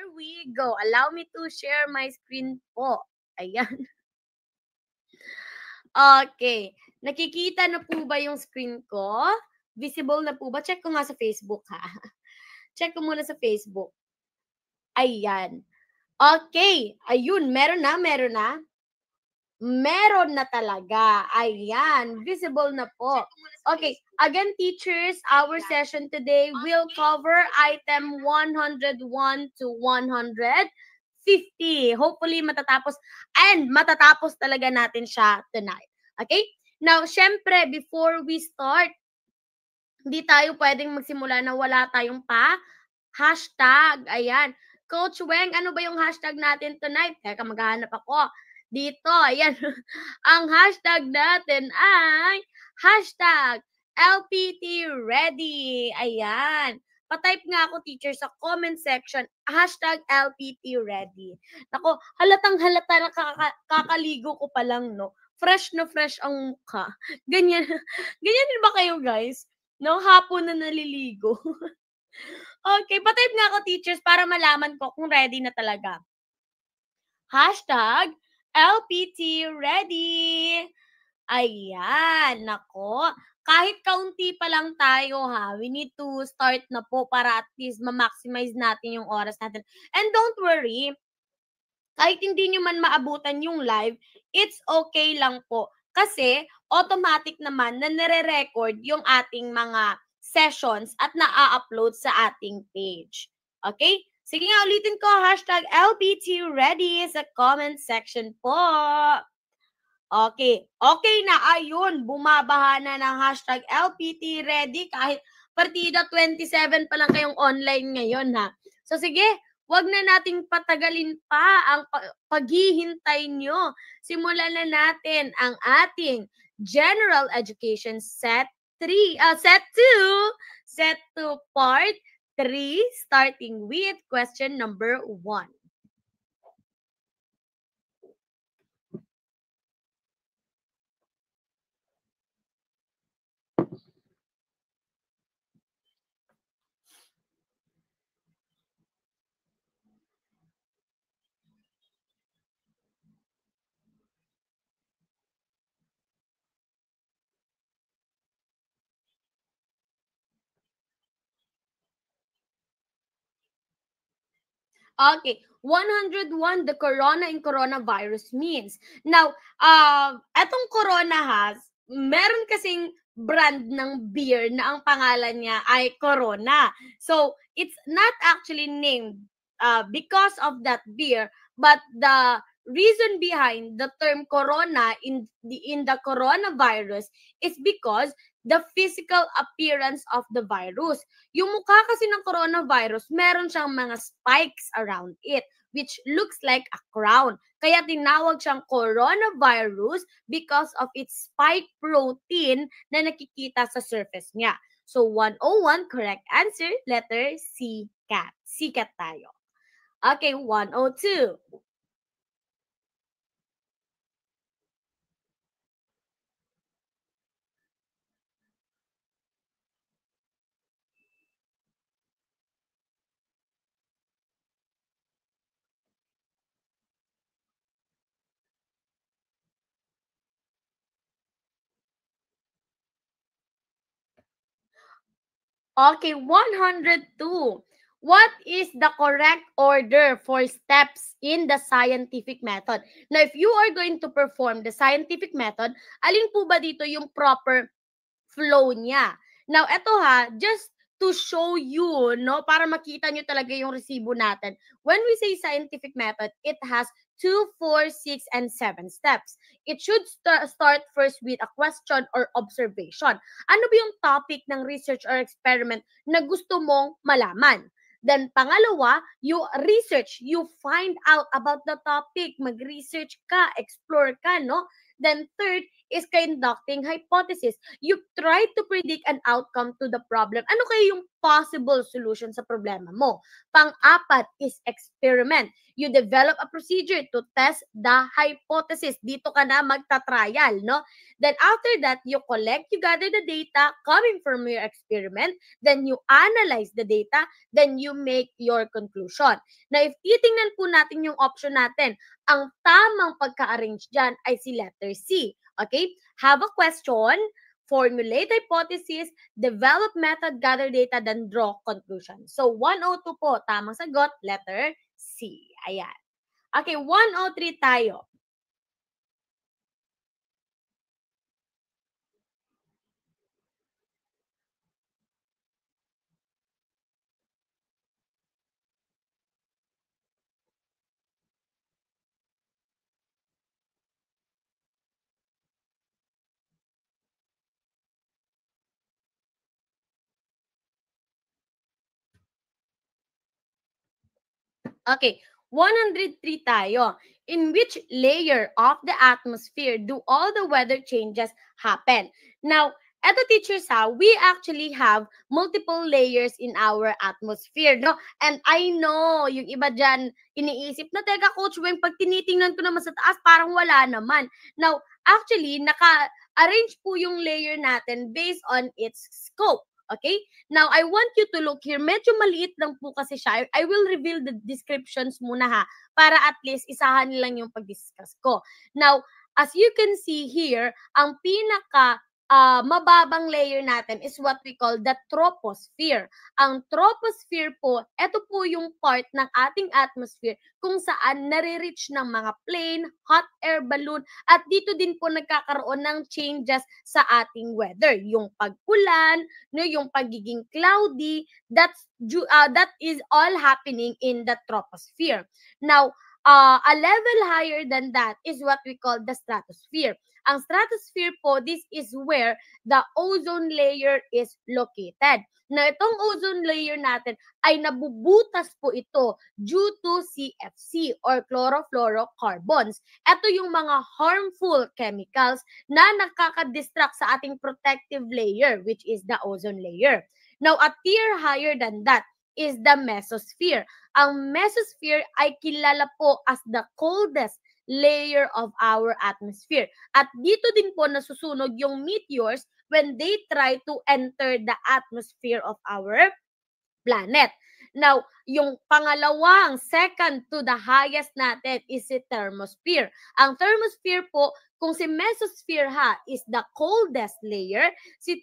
Here we go. Allow me to share my screen po. Ayan. Okay. Nakikita na po ba yung screen ko? Visible na po ba? Check ko nga sa Facebook ha. Check ko muna sa Facebook. Ayan. Okay. Ayun. Meron na. Meron na talaga. Ayan. Visible na po. Okay. Again, teachers, our session today will cover item 101 to 150. Hopefully, matatapos. And matatapos talaga natin siya tonight. Okay? Now, syempre, before we start, hindi tayo pwedeng magsimula na wala tayong hashtag. Ayan. Coach Weng, ano ba yung hashtag natin tonight? Teka, maghahanap ako. Dito, ayan. Ang hashtag natin ay hashtag LPT Ready. Ayan. Patype nga ako, teacher, sa comment section, hashtag LPT Ready. Ako, halatang halata na kakaligo ko pa lang, no? Fresh na fresh ang mukha. Ganyan. Ganyan din ba kayo, guys? No? Hapon na naliligo. Okay, patype nga ako, teachers, para malaman ko kung ready na talaga. Hashtag LPT Ready. Ayan, nako. Kahit kaunti pa lang tayo ha, we need to start na po para at least ma-maximize natin yung oras natin. And don't worry, kahit hindi nyo man maabutan yung live, it's okay lang po. Kasi automatic naman na nire-record yung ating mga sessions at na-upload sa ating page. Okay? Sige nga, ulitin ko, hashtag LPT Ready sa comment section po. Okay. Okay na, ayun, bumabaha na ng hashtag LPT Ready kahit partida 27 pa lang kayong online ngayon ha. So sige, wag na nating patagalin pa ang paghihintay nyo. Simulan na natin ang ating General Education Set 2 Part 3, starting with question number 1. Okay, 101, the corona and coronavirus means. Now, etong corona meron kasing brand ng beer na ang pangalan niya ay Corona. So, it's not actually named because of that beer, but the reason behind the term corona in the coronavirus is because the physical appearance of the virus. Yung mukha kasi ng coronavirus, meron siyang mga spikes around it, which looks like a crown. Kaya tinawag siyang coronavirus because of its spike protein na nakikita sa surface niya. So, 101, correct answer, letter C, cat. C, cat tayo. Okay, 102. Okay, 102. What is the correct order for steps in the scientific method? Now, if you are going to perform the scientific method, alin po ba dito yung proper flow niya? Now, eto just to show you, no, para makita nyo talaga yung resibo natin. When we say scientific method, it has 2, 4, 6, and 7 steps. It should start first with a question or observation. Ano ba yung topic ng research or experiment na gusto mong malaman? Then, pangalawa, you research, you find out about the topic, mag-research ka, explore ka, no? Then, third, is conducting hypothesis. You try to predict an outcome to the problem. Ano kaya yung possible solution sa problema mo? Pang-apat is experiment. You develop a procedure to test the hypothesis. Dito ka na magta-trial, no? Then after that, you gather the data coming from your experiment, then you analyze the data, then you make your conclusion. Na if titingnan po natin yung option natin, ang tamang pagka-arrange dyan ay si letter C. Okay? Have a question, formulate hypothesis, develop method, gather data, then draw conclusion. So 102 po, tamang sagot, letter C. Ayan. Okay, 103 tayo. Okay, 103 tayo. In which layer of the atmosphere do all the weather changes happen? Now, eto teachers ha, we actually have multiple layers in our atmosphere, no? And I know, yung iba dyan, iniisip na, teka coach, when pag tinitingnan ko naman sa taas, parang wala naman. Now, actually, naka-arrange po yung layer natin based on its scope. Okay? Now, I want you to look here. Medyo maliit lang po kasi siya. I will reveal the descriptions muna ha, para at least isahan lang yung pag-discuss ko. Now, as you can see here, ang pinaka mababang layer natin is what we call the troposphere. Ang troposphere po, ito po yung part ng ating atmosphere kung saan nare-reach ng mga plane, hot air balloon, at dito din po nagkakaroon ng changes sa ating weather. Yung pag-ulan, no, yung pagiging cloudy, that is all happening in the troposphere. Now, a level higher than that is what we call the stratosphere. Ang stratosphere po, this is where the ozone layer is located. Na itong ozone layer natin ay nabubutas po ito due to CFC or chlorofluorocarbons. Ito yung mga harmful chemicals na nakaka-distract sa ating protective layer, which is the ozone layer. Now, a tier higher than that is the mesosphere. Ang mesosphere ay kilala po as the coldest layer of our atmosphere. At dito din po nasusunog yung meteors when they try to enter the atmosphere of our planet. Now, yung pangalawang, second to the highest natin is si thermosphere. Ang thermosphere po, kung si mesosphere ha is the coldest layer, si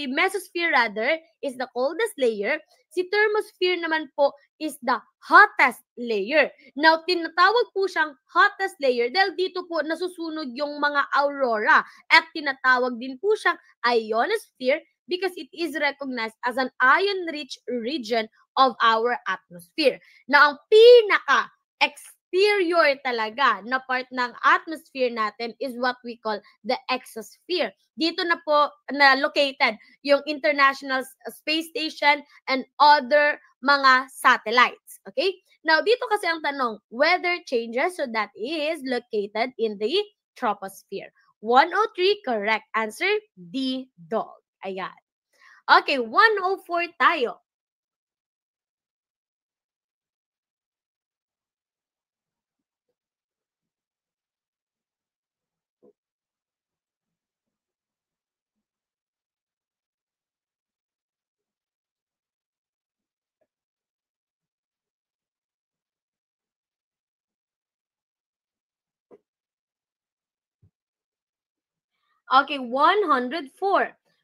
mesosphere rather is the coldest layer, si thermosphere naman po is the hottest layer. Now, tinatawag po siyang hottest layer dahil dito po nasusunog yung mga aurora at tinatawag din po siyang ionosphere because it is recognized as an ion-rich region of our atmosphere. Na ang pinaka-exterior talaga na part ng atmosphere natin is what we call the exosphere. Dito na po na located yung International Space Station and other mga satellites. Okay? Now, dito kasi ang tanong, weather changes, so that is located in the troposphere. 103, correct answer, D, dog. Ayan. Okay, 104 tayo. Okay, 104.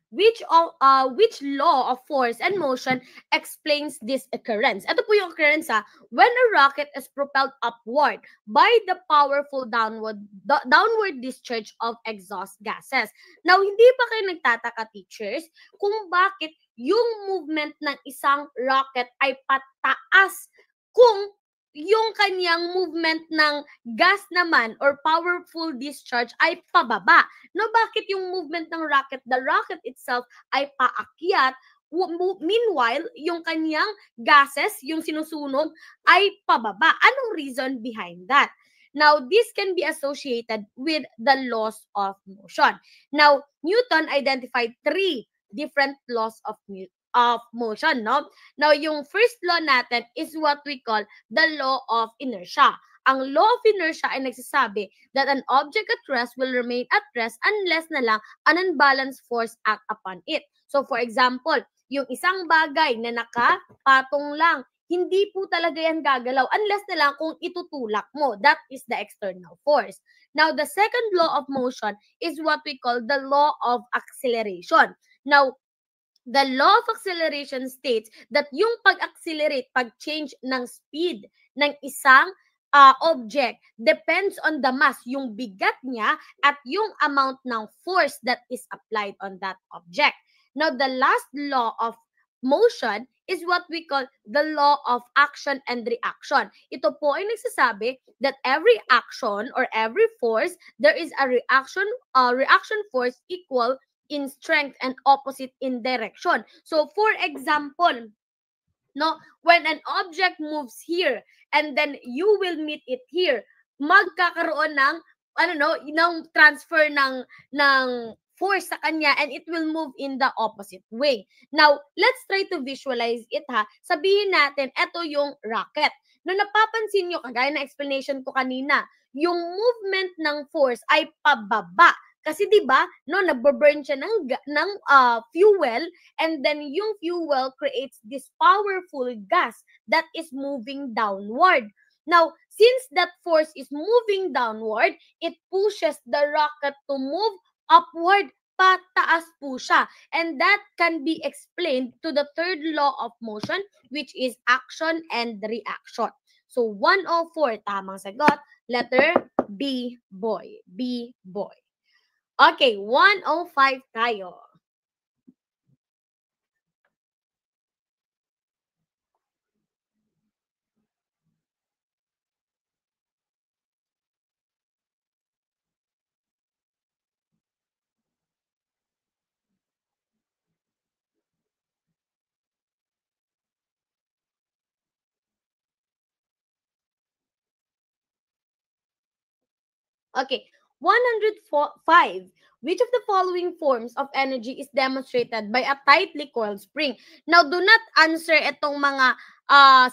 Which law of force and motion explains this occurrence? Ito po yung occurrence ha. When a rocket is propelled upward by the powerful downward discharge of exhaust gases. Now, hindi ba kayo nagtataka, teachers, kung bakit yung movement ng isang rocket ay pataas kung yung kanyang movement ng gas naman or powerful discharge ay pababa. No, bakit yung movement ng rocket, the rocket itself ay paakyat, meanwhile, yung kanyang gases, yung sinusunog, ay pababa. Anong reason behind that? Now, this can be associated with the laws of motion. Now, Newton identified 3 different laws of motion, no? Now, yung first law natin is what we call the law of inertia. Ang law of inertia ay nagsasabi that an object at rest will remain at rest unless na lang an unbalanced force act upon it. So, for example, yung isang bagay na nakapatong lang, hindi po talaga yan gagalaw unless na lang kung itutulak mo. That is the external force. Now, the second law of motion is what we call the law of acceleration. Now, the law of acceleration states that yung pag-accelerate, pag-change ng speed ng isang object depends on the mass, yung bigat niya at yung amount ng force that is applied on that object. Now, the last law of motion is what we call the law of action and reaction. Ito po ay nagsasabi that every action or every force, there is a reaction force equal in strength and opposite in direction. So, for example, no, when an object moves here and then you will meet it here, magkakaroon ng ng transfer ng force sa kanya and it will move in the opposite way. Now, let's try to visualize it ha. Sabihin natin, ito yung rocket. No, napapansin nyo, kagaya na explanation ko kanina, yung movement ng force ay pababa. Kasi 'di ba, no, nagbo-burn siya ng fuel and then yung fuel creates this powerful gas that is moving downward. Now, since that force is moving downward, it pushes the rocket to move upward, pataas po siya. And that can be explained to the third law of motion, which is action and reaction. So 104, tamang sagot, letter B, boy. B, boy. Okay, 105 tayo. Okay, 105. Which of the following forms of energy is demonstrated by a tightly coiled spring? Now, do not answer itong mga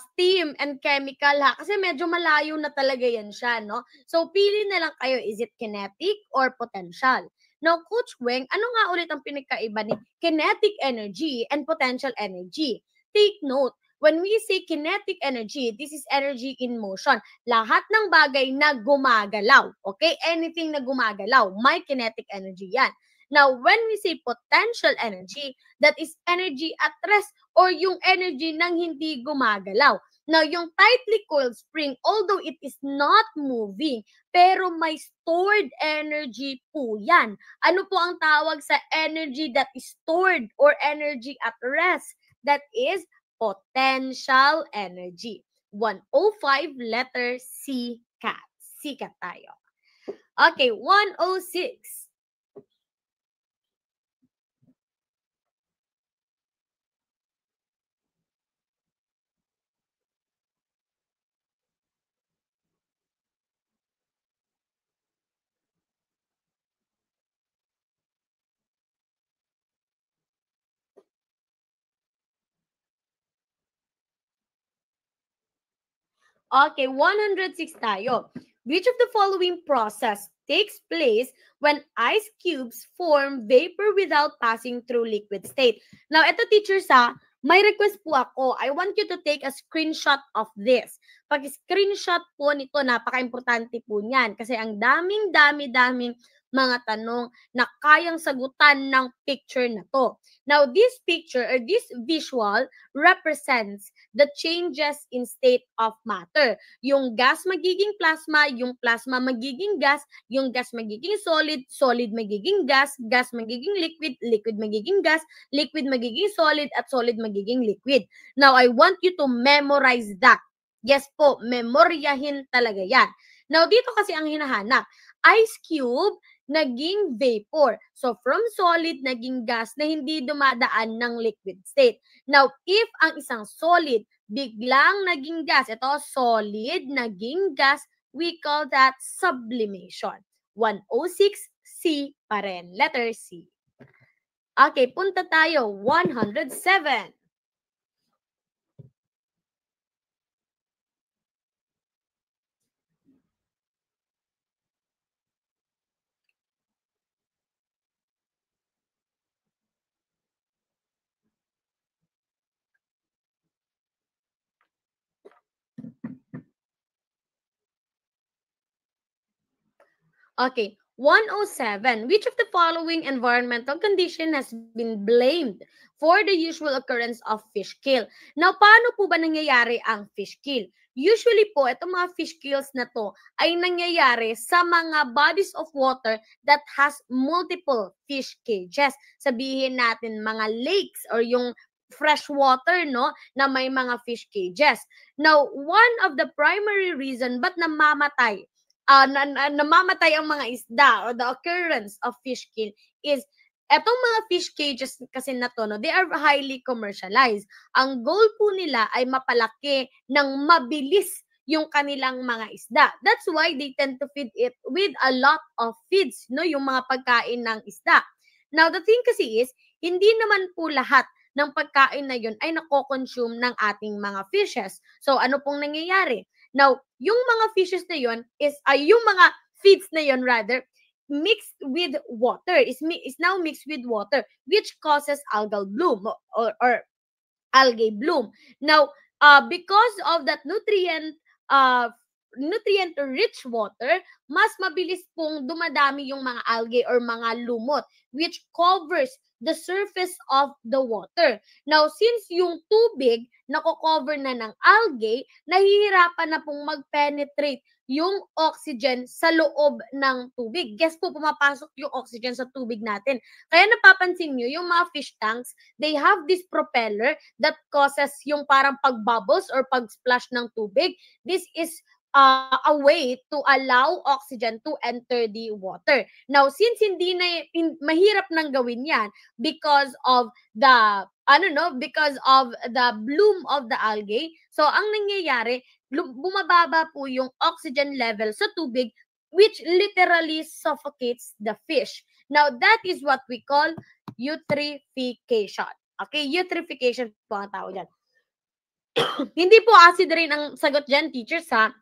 steam and chemical ha, kasi medyo malayo na talaga yan siya, no? So, pili na lang kayo, is it kinetic or potential? Now, Coach Weng, ano nga ulit ang pinagkaiba ni kinetic energy and potential energy? Take note, when we say kinetic energy, this is energy in motion. Lahat ng bagay na gumagalaw. Okay? Anything na gumagalaw, may kinetic energy yan. Now, when we say potential energy, that is energy at rest or yung energy nang hindi gumagalaw. Now, yung tightly coiled spring, although it is not moving, pero may stored energy po yan. Ano po ang tawag sa energy that is stored or energy at rest? That is potential energy. 105, letter C, cat. C, cat tayo. Okay, 106. Okay, 106 tayo. Which of the following process takes place when ice cubes form vapor without passing through liquid state? Now, ito teachers may request po ako. I want you to take a screenshot of this. Pag-screenshot po nito, napaka-importante po niyan kasi ang daming mga tanong na kayang sagutan ng picture na to. Now, this picture or this visual represents the changes in state of matter. Yung gas magiging plasma, yung plasma magiging gas, yung gas magiging solid, solid magiging gas, gas magiging liquid, liquid magiging gas, liquid magiging solid, at solid magiging liquid. Now, I want you to memorize that. Yes po, memoryahin talaga yan. Now, dito kasi ang hinahanap, ice cube, naging vapor. So, from solid, naging gas na hindi dumadaan ng liquid state. Now, if ang isang solid, biglang naging gas, ito, solid, naging gas, we call that sublimation. 106, C pa rin. Letter C. Okay, punta tayo. 107. Okay, 107. Which of the following environmental condition has been blamed for the usual occurrence of fish kill? Now, paano po ba nangyayari ang fish kill? Usually po, itong mga fish kills na to ay nangyayari sa mga bodies of water that has multiple fish cages. Sabihin natin mga lakes or yung fresh water, no, na may mga fish cages. Now, one of the primary reason ba't namamatay namamatay ang mga isda or the occurrence of fish kill is etong mga fish cages kasi na to, no, they are highly commercialized. Ang goal po nila ay mapalaki ng mabilis yung kanilang mga isda. That's why they tend to feed it with a lot of feeds, no, yung mga pagkain ng isda. Now, the thing kasi is, hindi naman po lahat ng pagkain na yun ay nako-consume ng ating mga fishes. So, ano pong nangyayari? Now, yung mga fishes na yon is, yung mga feeds na yon rather, mixed with water, is now mixed with water, which causes algal bloom or algae bloom. Now, because of that nutrient-rich water, mas mabilis pong dumadami yung mga algae or mga lumot, which covers the surface of the water. Now, since yung tubig nako-cover na ng algae, nahihirapan na pong mag-penetrate yung oxygen sa loob ng tubig. Guess po, pumapasok yung oxygen sa tubig natin. Kaya napapansin nyo, yung mga fish tanks, they have this propeller that causes yung parang pag-bubbles or pag-splash ng tubig. This is a way to allow oxygen to enter the water. Now, since mahirap nang gawin yan because of because of the bloom of the algae, so ang nangyayari, bumababa po yung oxygen level sa tubig, which literally suffocates the fish. Now, that is what we call eutrophication. Okay, eutrophication po ang tawag dyan. Hindi po acid rain ang sagot dyan, teachers, ha?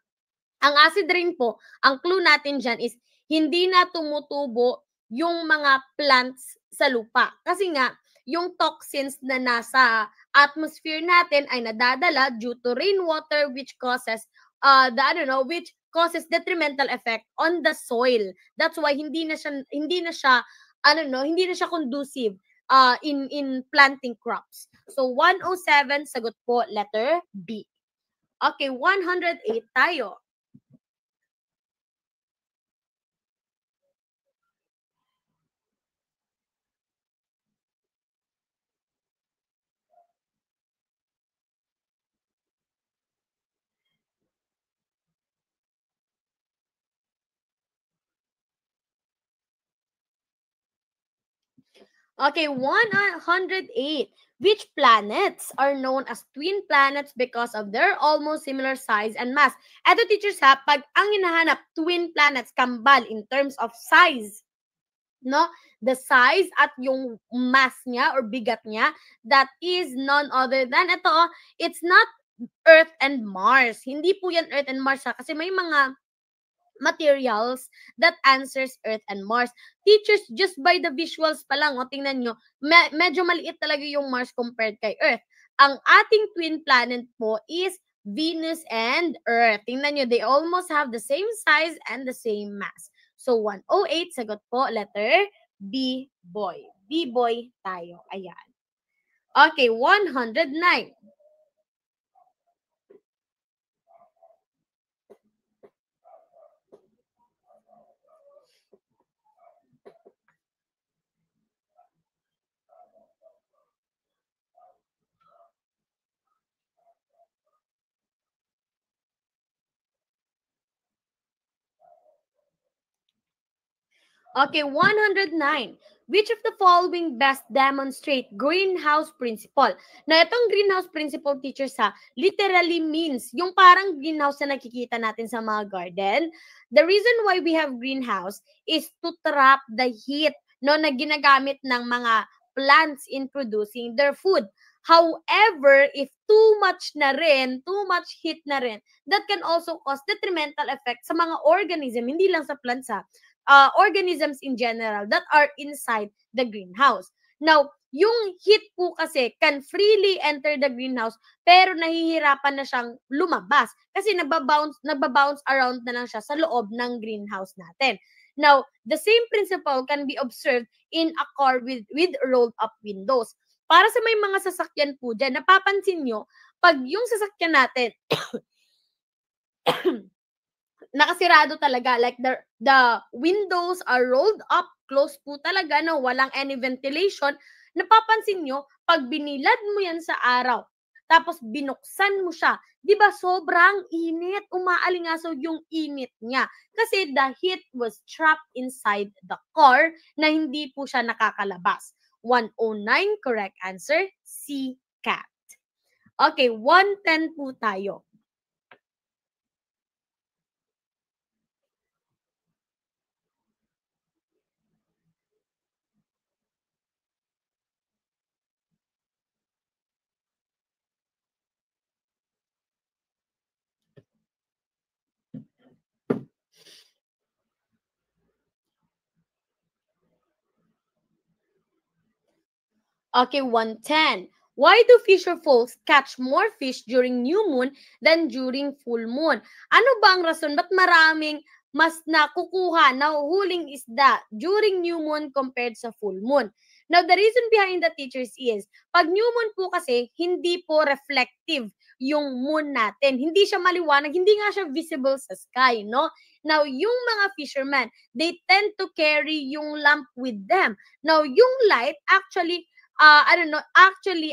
Ang acid rain po, ang clue natin dyan is hindi na tumutubo yung mga plants sa lupa. Kasi nga, yung toxins na nasa atmosphere natin ay nadadala due to rainwater, which causes which causes detrimental effect on the soil. That's why hindi na siya conducive in planting crops. So 107 sagot po, letter B. Okay, 108 tayo. Okay, 108. Which planets are known as twin planets because of their almost similar size and mass? Eto, teachers, ha, pag ang hinahanap, twin planets, kambal in terms of size, no? The size at yung mass niya or bigat niya, that is none other than, it's not Earth and Mars. Hindi po yan Earth and Mars, ha, kasi may mga materials that answers Earth and Mars. Teachers, just by the visuals pa lang, tingnan nyo, medyo maliit talaga yung Mars compared kay Earth. Ang ating twin planet po is Venus and Earth. Tingnan nyo, they almost have the same size and the same mass. So, 108, sagot po, letter B, boy. B-boy tayo. Ayan. Okay, 109. Okay, 109. Which of the following best demonstrate greenhouse principle? Na itong greenhouse principle, teachers ha, literally means yung parang greenhouse na nakikita natin sa mga garden. The reason why we have greenhouse is to trap the heat, no, na ginagamit ng mga plants in producing their food. However, if too much na rin, too much heat na rin, that can also cause detrimental effect sa mga organism, hindi lang sa plants ha, organisms in general that are inside the greenhouse. Now, yung heat po kasi can freely enter the greenhouse pero nahihirapan na siyang lumabas kasi nagbabounce around na lang siya sa loob ng greenhouse natin. Now, the same principle can be observed in a car with rolled up windows. Para sa may mga sasakyan po dyan, napapansin nyo, pag yung sasakyan natin, nakasirado talaga, like the windows are rolled up, close po talaga, no, walang any ventilation, napapansin nyo, pag binilad mo yan sa araw, tapos binuksan mo siya, di ba sobrang init, umaalingaso yung init niya. Kasi the heat was trapped inside the car na hindi po siya nakakalabas. 109, correct answer, C, cat. Okay, 110 po tayo. Okay, 110. Why do fisher folks catch more fish during new moon than during full moon? Ano ba ang rason? Ba't maraming mas nakukuha, nahuhuling isda during new moon compared sa full moon? Now, the reason behind the, teachers, is pag new moon po kasi, hindi po reflective yung moon natin. Hindi siya maliwanag, hindi nga siya visible sa sky, no? Now, yung mga fishermen, they tend to carry yung lamp with them. Now, yung light actually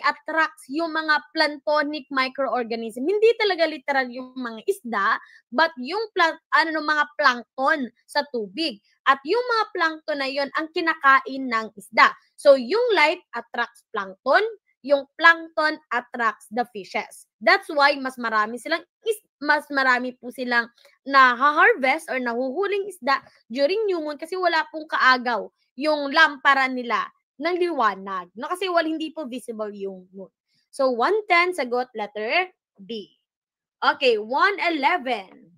attracts yung mga planktonic microorganism. Hindi talaga literal yung mga isda, but yung mga plankton sa tubig. At yung mga plankton na yon ang kinakain ng isda. So yung light attracts plankton, yung plankton attracts the fishes. That's why mas marami po silang na-harvest or nahuhuling isda during new moon kasi wala pong kaagaw yung lampara nila ng liwanag. No? Kasi hindi po visible yung moon. So, 110, sagot letter B. Okay, 111.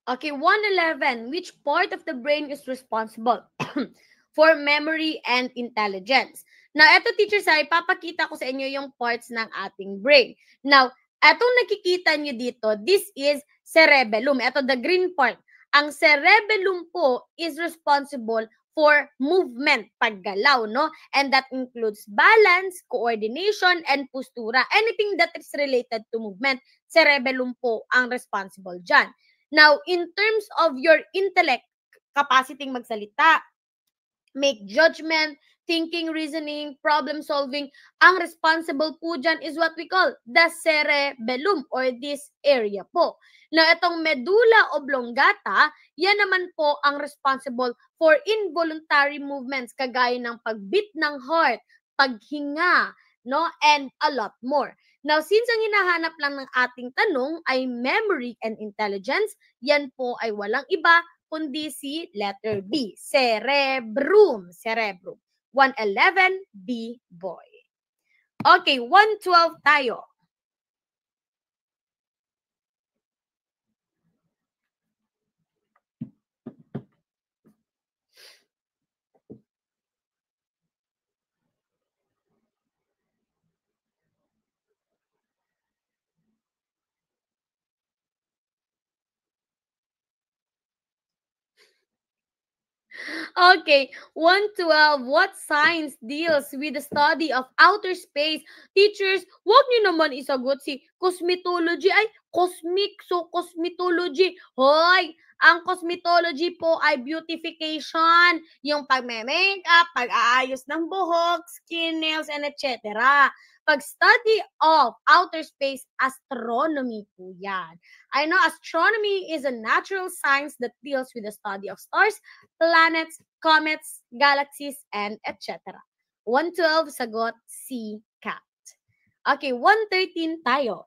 Okay, 111. Which part of the brain is responsible for memory and intelligence? Now, eto, teachers, ay papakita ko sa inyo yung parts ng ating brain. Now, etong nakikita nyo dito, this is cerebellum. Eto, the green part. Ang cerebellum po is responsible for movement, paggalaw, no? And that includes balance, coordination, and postura. Anything that is related to movement, cerebellum po ang responsible dyan. Now, in terms of your intellect, capacity magsalita, make judgment, thinking, reasoning, problem solving, ang responsible po dyan is what we call the cerebellum or this area po. Now, itong medulla oblongata, yan naman po ang responsible for involuntary movements kagaya ng pagbeat ng heart, paghinga, no, and a lot more. Now, since ang hinahanap lang ng ating tanong ay memory and intelligence, yan po ay walang iba kundi si letter B, cerebrum. 111, B, boy. Okay, 112 tayo. Okay, 112. What science deals with the study of outer space? Teachers, wag niyo naman isagot si cosmetology. Ay, cosmic. So, cosmetology. Hoy, ang cosmetology po ay beautification. Yung pagme-makeup, pag-aayos ng buhok, skin, nails, and etc. Pag-study of outer space, astronomy po yan. I know astronomy is a natural science that deals with the study of stars, planets, comets, galaxies, and etc. 112, sagot C, cat. Okay, 113 tayo.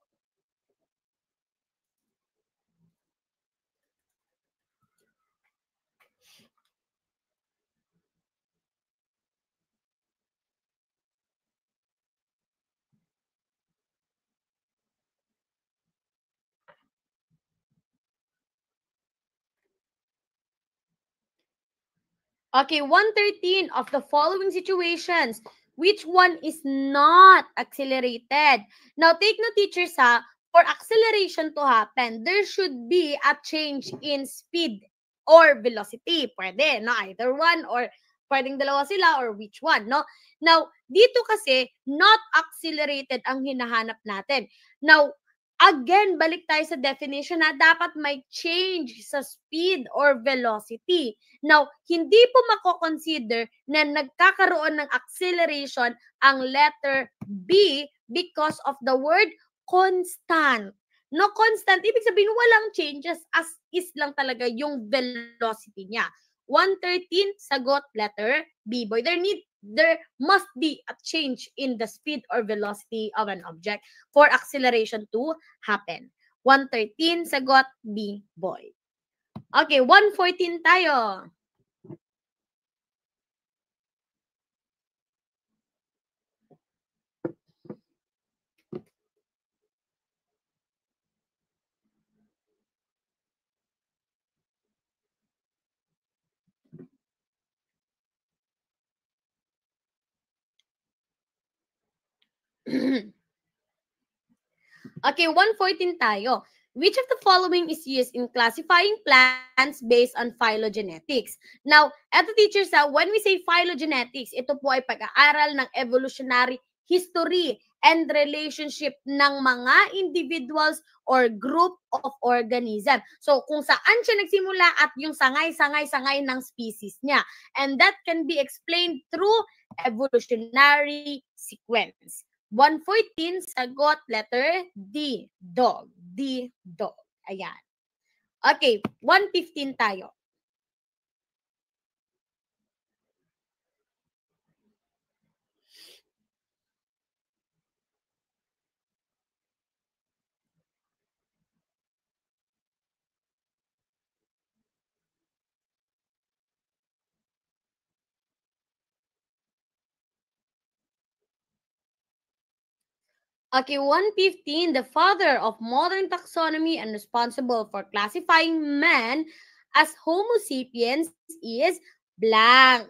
Okay, 113 of the following situations. Which one is not accelerated? Now, take note, teachers, ha. For acceleration to happen, there should be a change in speed or velocity. Pwede, no? Either one or pwedeng dalawa sila or which one, no? Now, dito kasi, not accelerated ang hinahanap natin. Now, again, balik tayo sa definition na dapat may change sa speed or velocity. Now, hindi po mako-consider na nagkakaroon ng acceleration ang letter B because of the word constant. No, constant, ibig sabihin walang changes, as is lang talaga yung velocity niya. 113, sagot letter B. Boy, there must be a change in the speed or velocity of an object for acceleration to happen. 113, sagot B, boy. Okay, 114 tayo. Okay, 114 tayo. Which of the following is used in classifying plants based on phylogenetics? Now, eto teachers, when we say phylogenetics, ito po ay pag-aaral ng evolutionary history and relationship ng mga individuals or group of organism. So, kung saan siya nagsimula at yung sangay-sangay-sangay ng species niya. And that can be explained through evolutionary sequence. 114, sagot letter D, dog. D, dog. Ayan. Okay, 115 tayo. Okay, 115, the father of modern taxonomy and responsible for classifying man as Homo sapiens is blank.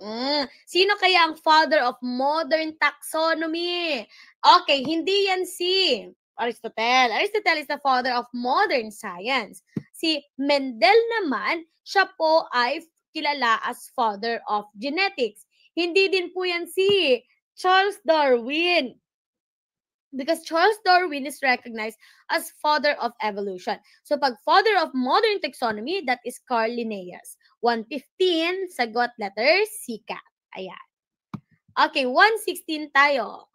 Sino kaya ang father of modern taxonomy? Okay, hindi yan si Aristotle. Aristotle is the father of modern science. Si Mendel naman, siya po ay kilala as father of genetics. Hindi din po yan si Charles Darwin, because Charles Darwin is recognized as father of evolution. So pag father of modern taxonomy, that is Carl Linnaeus. 115, sagot letter C, cat. Ayan. Okay, 116 tayo.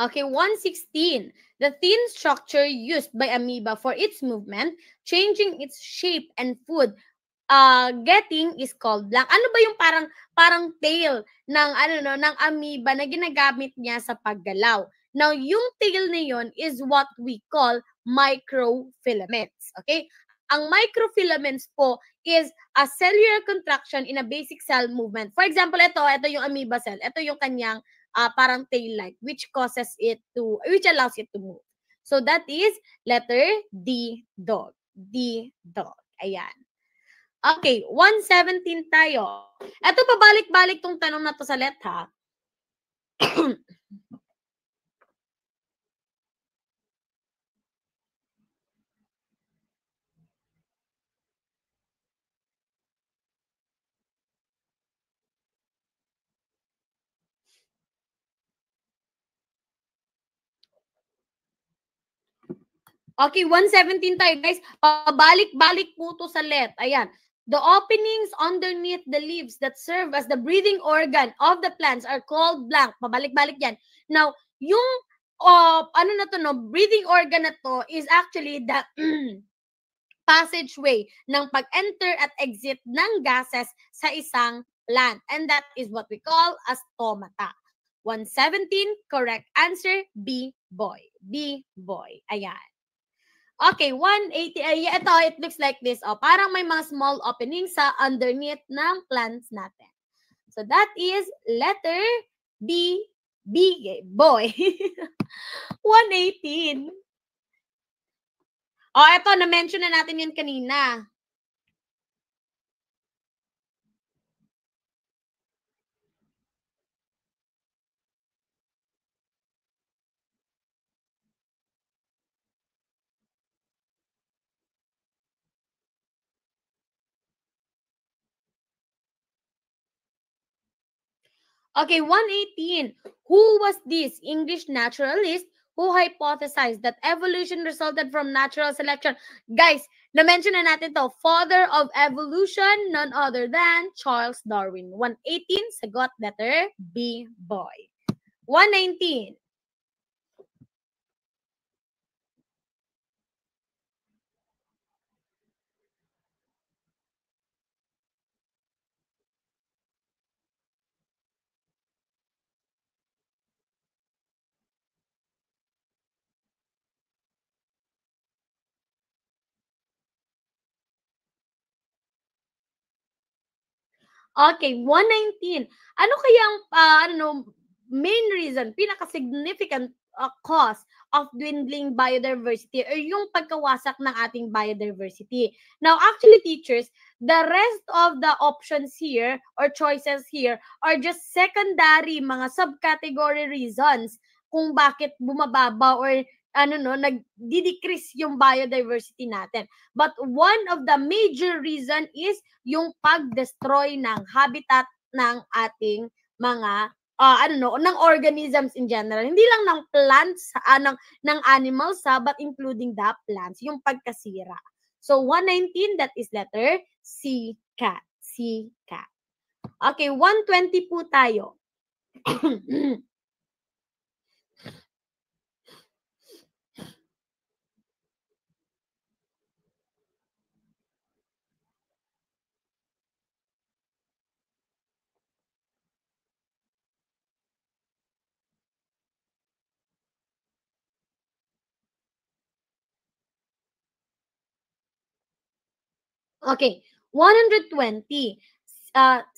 Okay, 116. The thin structure used by amoeba for its movement, changing its shape and food, getting is called blank. Ano ba yung parang tail ng ng amoeba na ginagamit niya sa paggalaw? Now, yung tail na yon is what we call microfilaments. Okay? Ang microfilaments po is a cellular contraction in a basic cell movement. For example, ito yung amoeba cell. Ito yung kanyang parang tail-like, which allows it to move. So that is letter D, dog. D, dog. Ayan. Okay, 117 tayo. Ito, pabalik-balik tong tanong na to sa let, ha? Okay, 117 tayo, guys. Pabalik-balik po to sa let. Ayan. The openings underneath the leaves that serve as the breathing organ of the plants are called blank. Pabalik-balik yan. Now, yung ano na to, no, breathing organ na to is actually the passageway ng pag-enter at exit ng gases sa isang plant. And that is what we call a stomata. 117, correct answer, B, boy. B, boy. Ayan. Okay, 180. Ito, it looks like this. Oh, parang may mga small openings sa underneath ng plants natin. So that is letter B, B, boy. 118. Oh, ito, na-mention na natin yan kanina. Okay, 118. Who was this English naturalist who hypothesized that evolution resulted from natural selection? Guys, na-mention na natin to. Father of evolution, none other than Charles Darwin. 118, sagot letter B, boy. 119. Okay, 119. Ano kayang main reason, pinaka-significant cause of dwindling biodiversity or yung pagkawasak ng ating biodiversity? Now, actually, teachers, the rest of the options here or choices here are just secondary mga subcategory reasons kung bakit bumababa or nagdi-decrease yung biodiversity natin. But one of the major reason is yung pag-destroy ng habitat ng ating mga ng organisms in general. Hindi lang ng plants, ng animals, but including the plants, yung pagkasira. So 119, that is letter C, cat. C, cat. Okay, 120 po tayo. Okay, 120.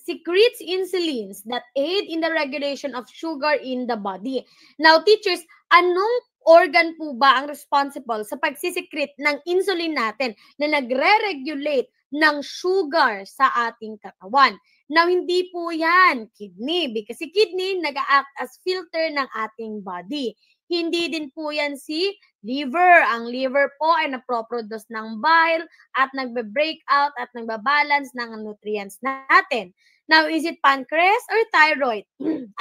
Secretes insulins that aid in the regulation of sugar in the body. Now, teachers, anong organ po ba ang responsible sa pagsisikret ng insulin natin na nagre-regulate ng sugar sa ating katawan? Now, hindi po yan kidney because si kidney nag-act as filter ng ating body. Hindi din po yan si liver. Ang liver po ay naproproduce ng bile at nagbe-break out at nagbabalance ng nutrients natin. Now, is it pancreas or thyroid?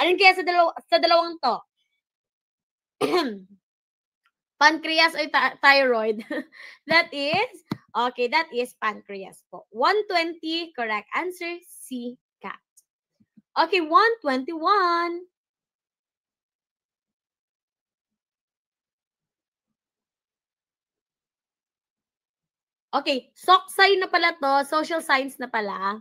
Alin kaya sa dalawang to? Pancreas or thyroid? That is pancreas po. 120, correct answer, C, cat. Okay, 121. Okay, soc-sci na pala to, social science na pala.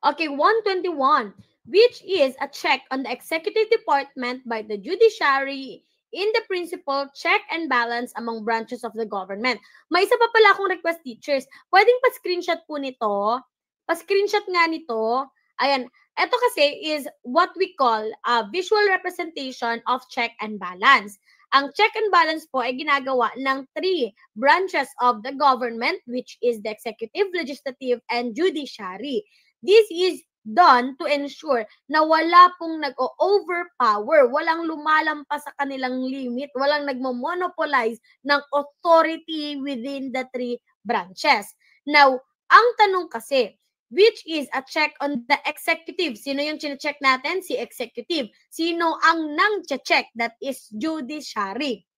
Okay, 121, which is a check on the executive department by the judiciary in the principle check and balance among branches of the government. May isa pa pala akong request, teachers. Pwedeng pa-screenshot po nito. Pa-screenshot nga nito. Ayan. Ito kasi is what we call a visual representation of check and balance. Ang check and balance po ay ginagawa ng three branches of the government, which is the executive, legislative, and judiciary. This is done to ensure na wala pong nag-overpower, walang lumalampas sa kanilang limit, walang nagmo-monopolize ng authority within the three branches. Now, ang tanong kasi, which is a check on the executive? Sino yung chine-check natin? Si executive. Sino ang nang-check? That is judiciary.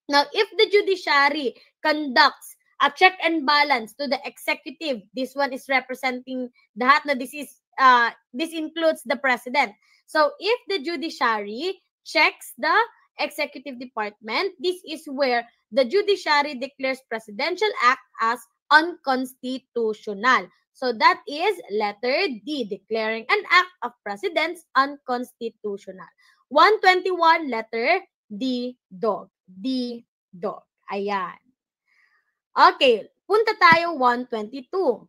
Now, if the judiciary conducts a check and balance to the executive, this one is representing lahat na this includes the president. So, if the judiciary checks the executive department, this is where the judiciary declares presidential act as unconstitutional. So, that is letter D, declaring an act of presidents unconstitutional. 121, letter D, dog. D, dog. Ayan. Okay, punta tayo 122.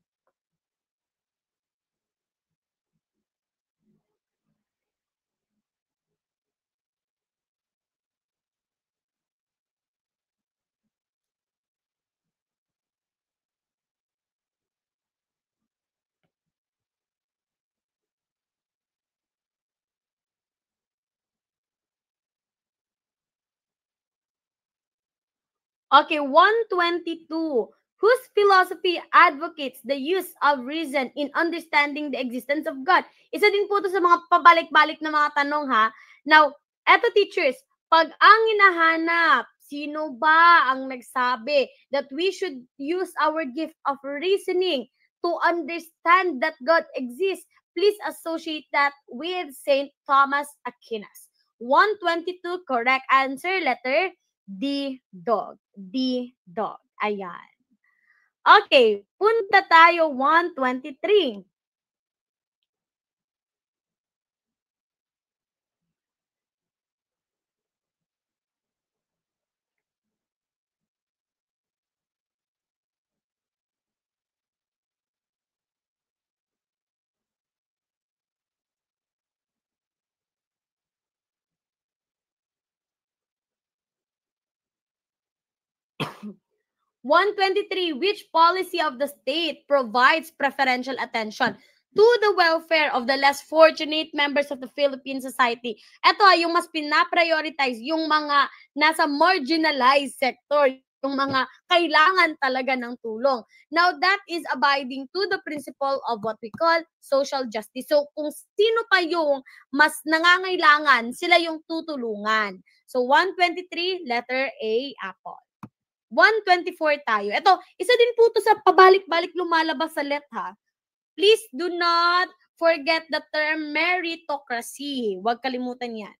Okay, 122. Whose philosophy advocates the use of reason in understanding the existence of God? Isa din po ito sa mga pabalik-balik na mga tanong, ha. Now, eto teachers, pag ang hinahanap, sino ba ang nagsabi that we should use our gift of reasoning to understand that God exists? Please associate that with St. Thomas Aquinas. 122, correct answer, letter D, dog. D, dog. Ayan. Okay, punta tayo 123. Which policy of the state provides preferential attention to the welfare of the less fortunate members of the Philippine society? Ito yung mas pinaprioritize yung mga nasa marginalized sector, yung mga kailangan talaga ng tulong. Now, that is abiding to the principle of what we call social justice. So, kung sino pa yung mas nangangailangan, sila yung tutulungan. So, 123, letter A, apple. 124 tayo. Ito, isa din po ito sa pabalik-balik lumalabas sa let, ha. Please do not forget the term meritocracy. Huwag kalimutan yan.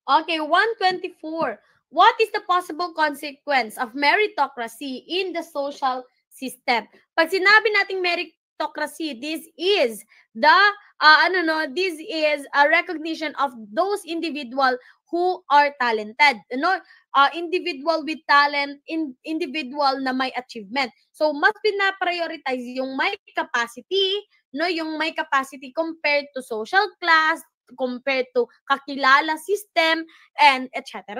Okay, 124. What is the possible consequence of meritocracy in the social system? Pag sinabi nating meritocracy, this is the this is a recognition of those individual who are talented, individual with talent, individual na may achievement. So mas pina-prioritize yung may capacity, yung may capacity compared to social class, compared to kakilala system, and etc.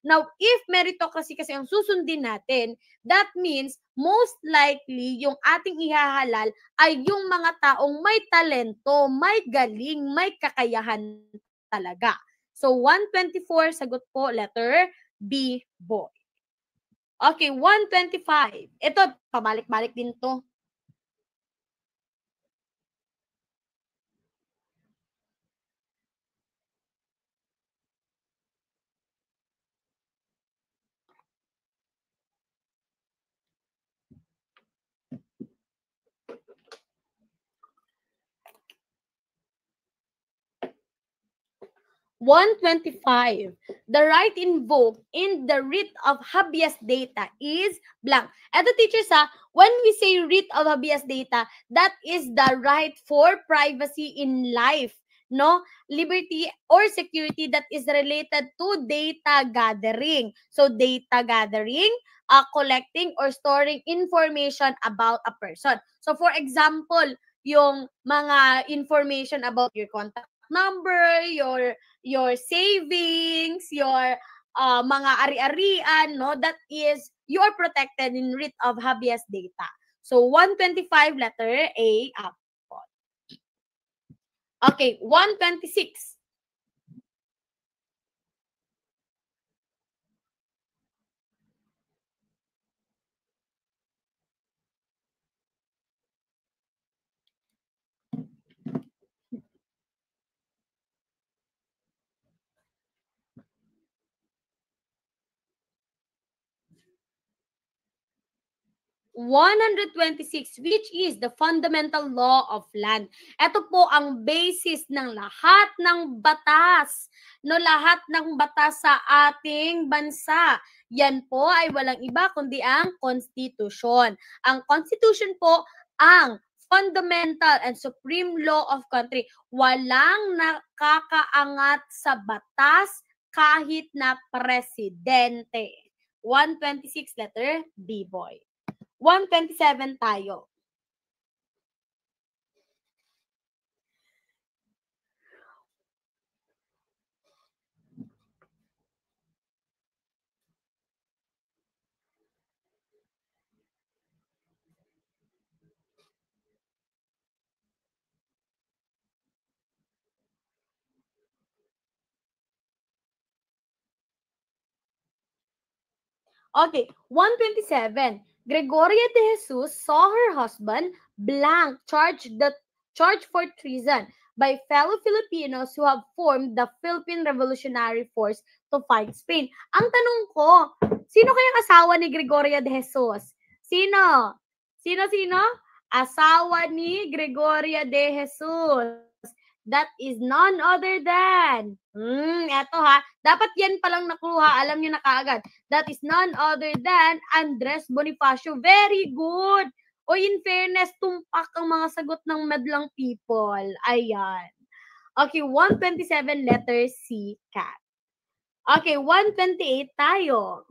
Now, if meritocracy kasi ang susundin natin, that means most likely yung ating ihahalal ay yung mga taong may talento, may galing, may kakayahan talaga. So, 124, sagot po, letter B, boy. Okay, 125. Ito, pabalik-balik din to. 125. The right invoked in the writ of habeas data is blank. Eto teachers when we say writ of habeas data, that is the right for privacy in life, no? Liberty or security that is related to data gathering. So data gathering, collecting or storing information about a person. So for example, yung mga information about your contact number, your savings, your mga ari-arian, no, that is you are protected in writ of habeas data. So 125 letter A up. Okay, 126. 126, which is the fundamental law of land. Ito po ang basis ng lahat ng batas, no, lahat ng batas sa ating bansa. Yan po ay walang iba kundi ang Constitution. Ang Constitution po ang fundamental and supreme law of country. Walang nakakaangat sa batas kahit na presidente. 126 letter B, boy. 127 tayo. Okay, 127. Gregoria de Jesus saw her husband blank charged for treason by fellow Filipinos who have formed the Philippine Revolutionary Force to fight Spain. Ang tanong ko, sino kayang asawa ni Gregoria de Jesus? Sino? Sino? Asawa ni Gregoria de Jesus. That is none other than, eto dapat yan palang nakuha, alam nyo na kaagad. That is none other than Andres Bonifacio. Very good. O in fairness, tumpak ang mga sagot ng madlang people. Ayan. Okay, 127 letter C, cat. Okay, 128 tayo.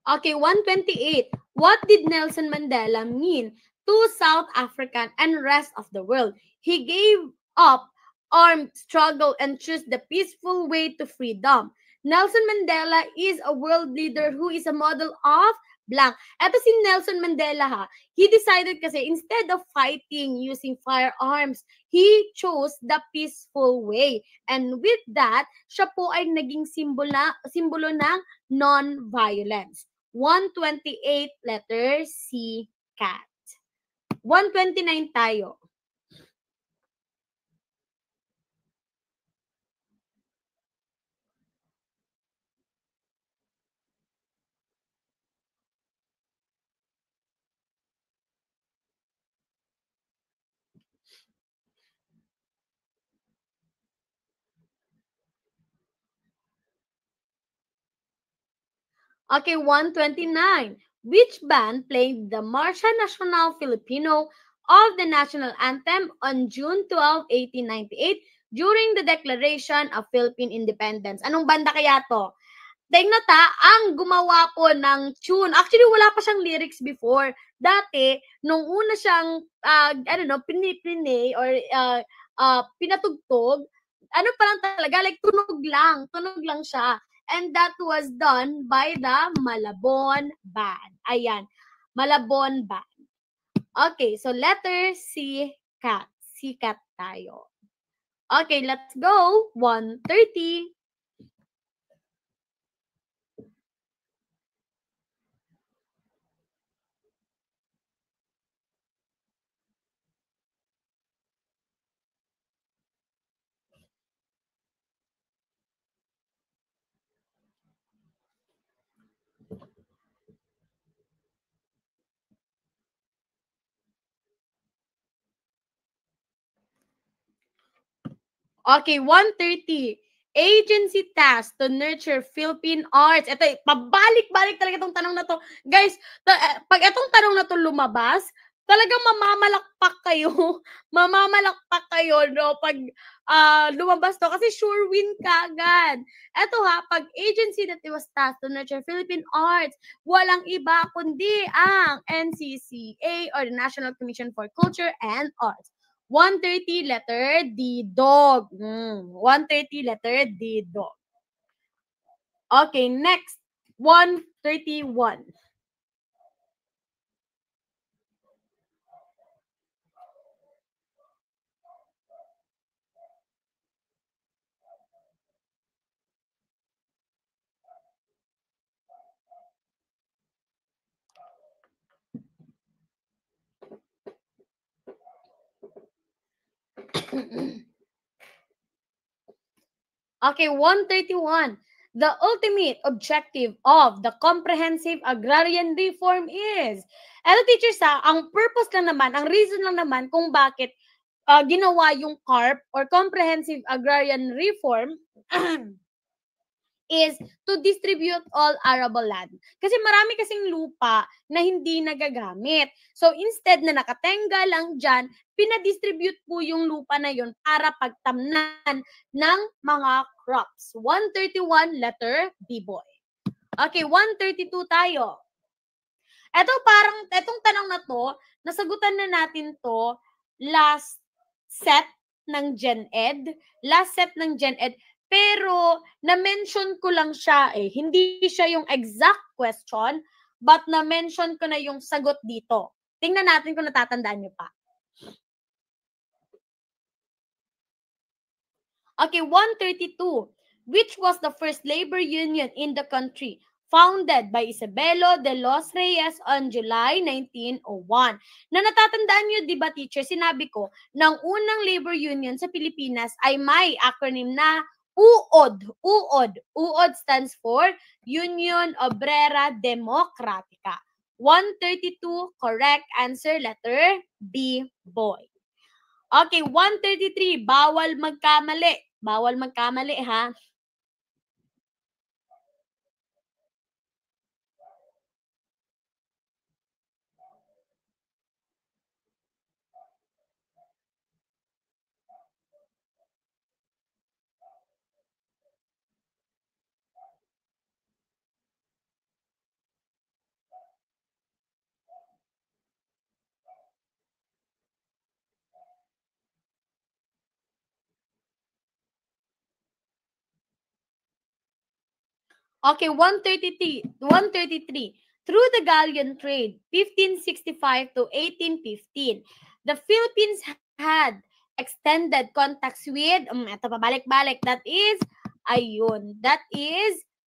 Okay, 128. What did Nelson Mandela mean to South African and rest of the world? He gave up armed struggle and chose the peaceful way to freedom. Nelson Mandela is a world leader who is a model of blank. Eto si Nelson Mandela he decided kasi instead of fighting using firearms, he chose the peaceful way. And with that, siya po ay naging simbolo ng non-violence. 128 letter C, cat. 129 tayo. Okay, 129. Which band played the Marcha Nacional Filipino of the national anthem on June 12, 1898 during the declaration of Philippine independence? Anong banda kaya to? Tingnan ang gumawa po ng tune. Actually, wala pa siyang lyrics before. Dati, nung una siyang, pinipinay or pinatugtog, ano pa lang talaga, like tunog lang siya. And that was done by the Malabon Band. Ayan, Malabon Band. Okay, so letter C, cat. C, cat tayo. Okay, let's go. 130. Okay, 130. Agency tasked to nurture Philippine arts. Ito, pabalik-balik talaga itong tanong na to. Guys, pag itong tanong na to lumabas, talagang mamamalakpak kayo. Mamamalakpak kayo, no? Pag lumabas to. Kasi sure win ka agad. Ito ha, pag agency that was tasked to nurture Philippine arts, walang iba kundi ang NCCA or the National Commission for Culture and Arts. 130 letter D, dog. 130 letter D, dog. Okay, next. 131. Okay, 131. The ultimate objective of the comprehensive agrarian reform is, teachers ang purpose lang naman, ang reason lang naman kung bakit ginawa yung CARP or comprehensive agrarian reform is to distribute all arable land. Kasi marami kasing lupa na hindi nagagamit. So instead na nakatenga lang dyan, pinadistribute po yung lupa na yun para pagtamnan ng mga crops. 131 letter B, boy. Okay, 132 tayo. Etong tanong na to, nasagutan na natin to last set ng Gen Ed. Pero na-mention ko lang siya eh. Hindi siya yung exact question, but na-mention ko na yung sagot dito. Tingnan natin kung natatandaan nyo pa. Okay, 132. Which was the first labor union in the country? Founded by Isabelo de los Reyes on July 1901. Na natatandaan nyo, di ba teacher, sinabi ko, ng unang labor union sa Pilipinas ay may acronym na UOD. UOD stands for Union Obrera Democratica. 132, correct answer, letter B, boy. Okay, 133, bawal magkamali. Bawal magkamali, ha? Okay, 133. Through the galleon trade, 1565 to 1815, the Philippines had extended contacts with, ito pabalik-balik, that is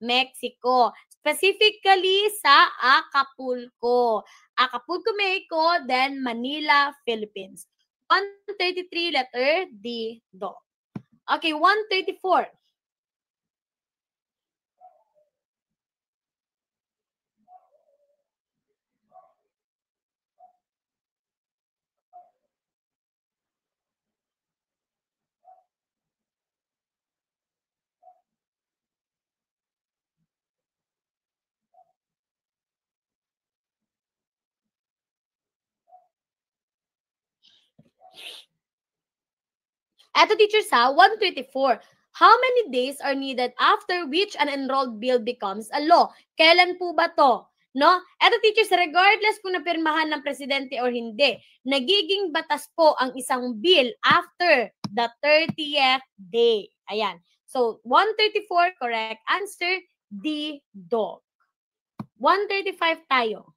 Mexico. Specifically sa Acapulco. Acapulco, Mexico, then Manila, Philippines. 133, letter D, do. Okay, 134. Eto teacher sa 124. How many days are needed after which an enrolled bill becomes a law? Kailan po ba to? No? Eto teachers, regardless kung napirmahan ng presidente or hindi, nagiging batas po ang isang bill after the 30th day. Ayan. So, 134, correct answer, D, dog. 135 tayo.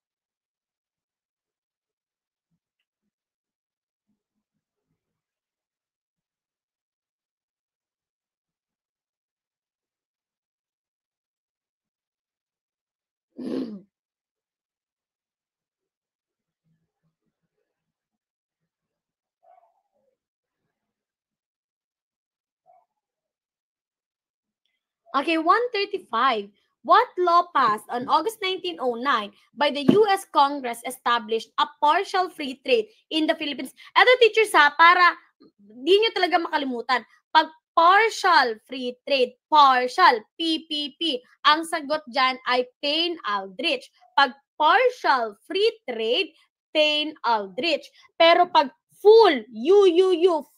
Okay, 135. What law passed on August 1909 by the U.S. Congress established a partial free trade in the Philippines? Ito teachers ha, para di nyo talaga makalimutan. Pag partial free trade. Partial, PPP. Ang sagot dyan ay Payne Aldrich. Pag partial free trade, Payne Aldrich. Pero pag full,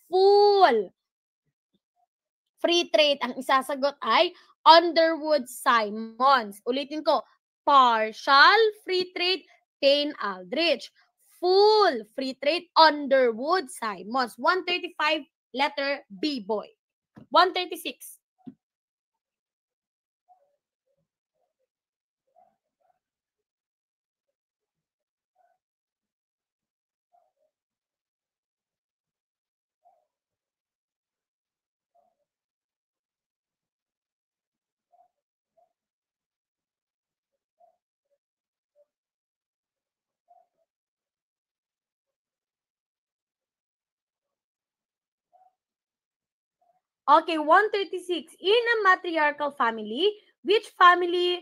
full free trade, ang isasagot ay Underwood Simons. Ulitin ko, partial free trade, Payne Aldrich. Full free trade, Underwood Simons. 135, letter B, boy. 136. Okay, 136. In a matriarchal family, which family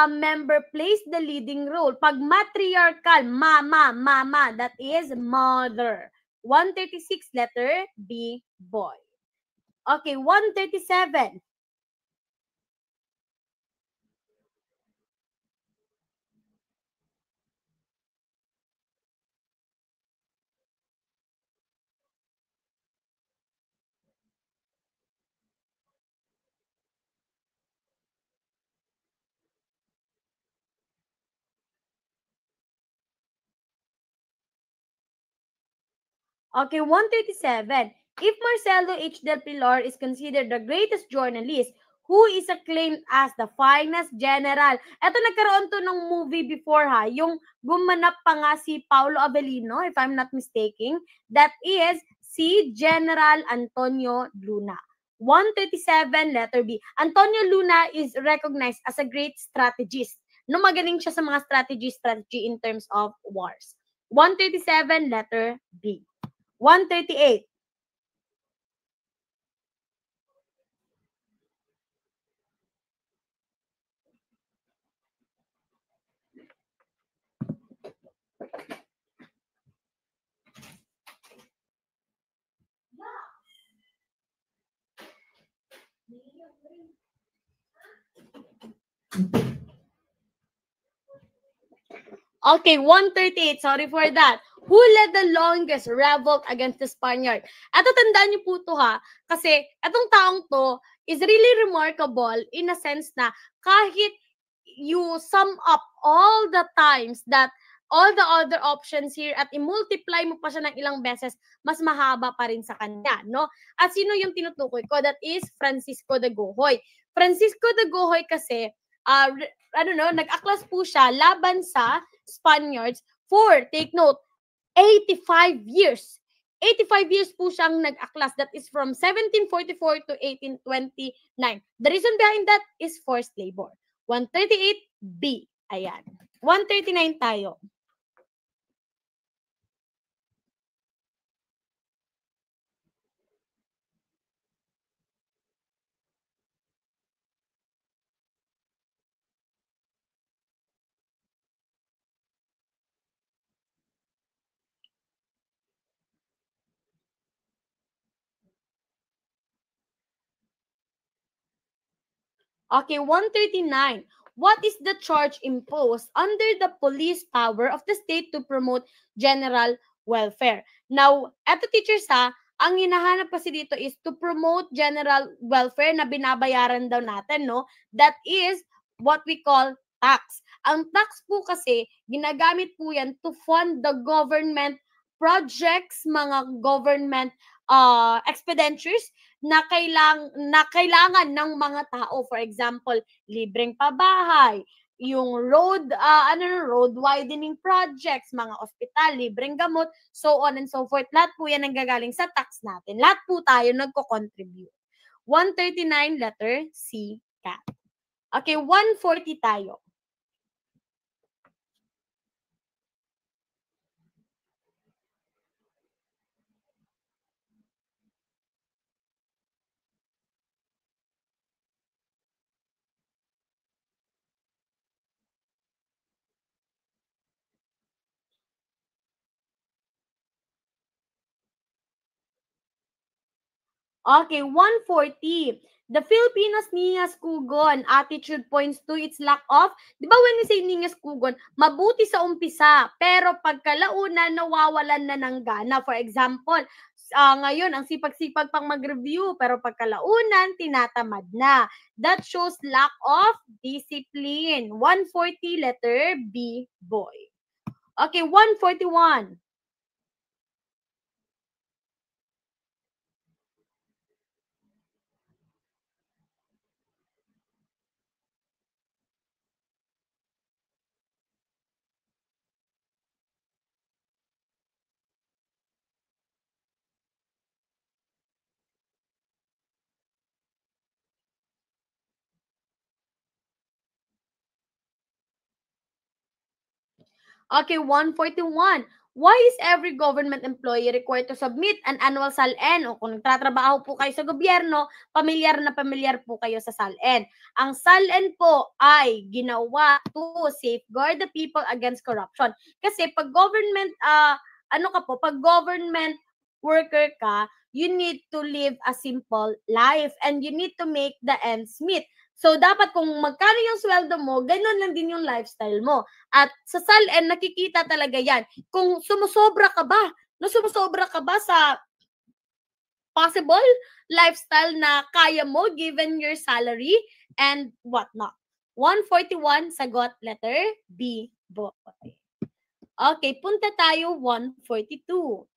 member plays the leading role? Pag matriarchal, mama, that is mother. 136, letter B, boy. Okay, 137. Okay, 137. If Marcelo H. Del Pilar is considered the greatest journalist, who is acclaimed as the finest general? Ito, nagkaroon to ng movie before ha, yung gumanap pa nga si Paulo Avellino, if I'm not mistaken. That is si General Antonio Luna. 137, letter B. Antonio Luna is recognized as a great strategist. No, magaling siya sa mga strategy in terms of wars. 137, letter B. 138. Okay, 138. Sorry for that. Who led the longest revolt against the Spaniard? Eto, tandaan niyo po to ha. Kasi etong taong to is really remarkable in a sense na kahit you sum up all the times that all the other options here at i-multiply mo pa siya ng ilang beses, mas mahaba pa rin sa kanya, no? At sino yung tinutukoy ko? That is Francisco de Gojoy. Francisco de Gojoy kasi, nag-aklas po siya laban sa Spaniards for, take note, 85 years. 85 years po siyang nag-aklas. That is from 1744 to 1829. The reason behind that is forced labor. 138B. Ayan. 139 tayo. Okay, 139. What is the charge imposed under the police power of the state to promote general welfare? Now, eto teachers ha, ang hinahanap kasi dito is to promote general welfare na binabayaran daw natin, no? That is what we call tax. Ang tax po kasi, ginagamit po yan to fund the government projects, mga government expenditures na kailangan ng mga tao. For example, libreng pabahay, yung road widening projects, mga ospital, libreng gamot, so on and so forth. Lahat po yan ang gagaling sa tax natin. Lahat po tayo nagko-contribute. 139, letter C, cat. Okay, 140 tayo. Okay, 140. The Filipinos Ningas Kugon attitude points to its lack of, di ba when we say Ningas Kugon, mabuti sa umpisa, pero pagkalaunan, nawawalan na ng gana. For example, ngayon, ang sipag-sipag pang mag-review, pero pagkalaunan, tinatamad na. That shows lack of discipline. 140, letter B, boy. Okay, 141. Okay, 141. Why is every government employee required to submit an annual SALN? O kung nagtatrabaho po kayo sa gobyerno, pamilyar na pamilyar po kayo sa SALN. Ang SALN po ay ginawa to safeguard the people against corruption. Kasi pag government, pag government worker ka, you need to live a simple life and you need to make the ends meet. So, dapat kung magkano yung sweldo mo, ganun lang din yung lifestyle mo. At sa SALN, nakikita talaga yan. Kung sumusobra ka ba, sumusobra ka ba sa possible lifestyle na kaya mo given your salary and whatnot. 141, sagot, letter B, boy. Okay, punta tayo 142.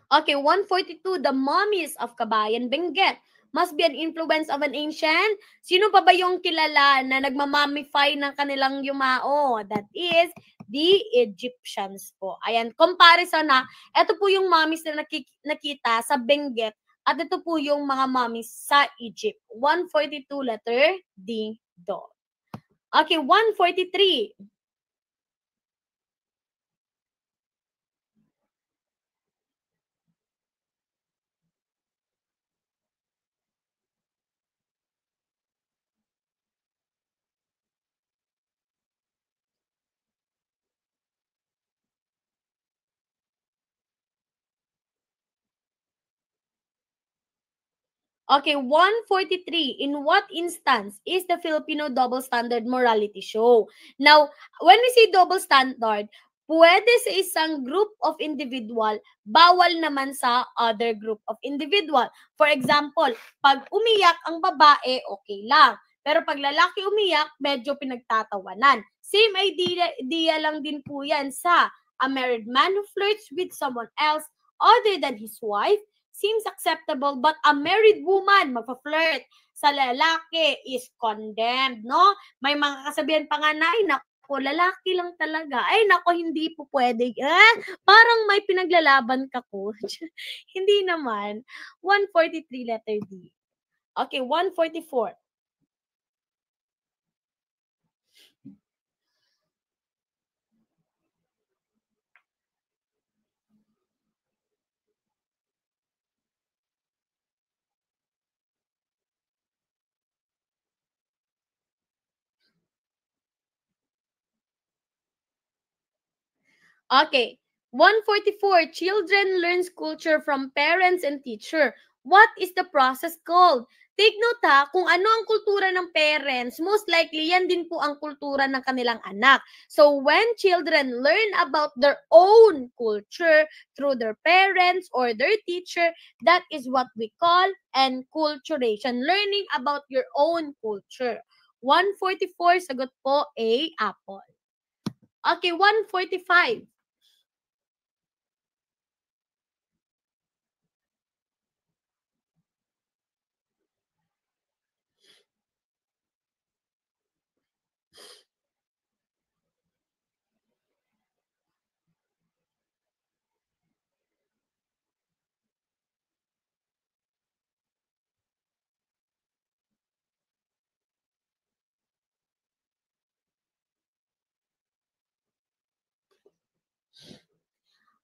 Okay, 142, the mummies of Kabayan Benguet must be an influence of an ancient. Sino pa ba yung kilala na nagmamamify ng kanilang yumao? That is the Egyptians po. Ayan, comparison na. Ito po yung mummies na nakita sa Benguet at ito po yung mga mummies sa Egypt. 142, letter D, do. Okay, 143. Okay, 143. In what instance is the Filipino double standard morality show? Now, when we say double standard, pwede sa isang group of individual, bawal naman sa other group of individual. For example, pag umiyak ang babae, okay lang. Pero pag lalaki umiyak, medyo pinagtatawanan. Same idea lang din po yan sa a married man who flirts with someone else other than his wife seems acceptable, but a married woman magpa-flirt sa lalaki is condemned, no? May mga kasabihan pa nga na, ay nako, lalaki lang talaga. Ay nako, hindi po pwede. Parang may pinaglalaban ka, coach. Hindi naman. 143, letter D. Okay, 144. Okay. 144. Children learns culture from parents and teacher. What is the process called? Take note ha, kung ano ang kultura ng parents, most likely yan din po ang kultura ng kanilang anak. So when children learn about their own culture through their parents or their teacher, that is what we call enculturation. Learning about your own culture. 144, sagot po A, apple. Okay, 145.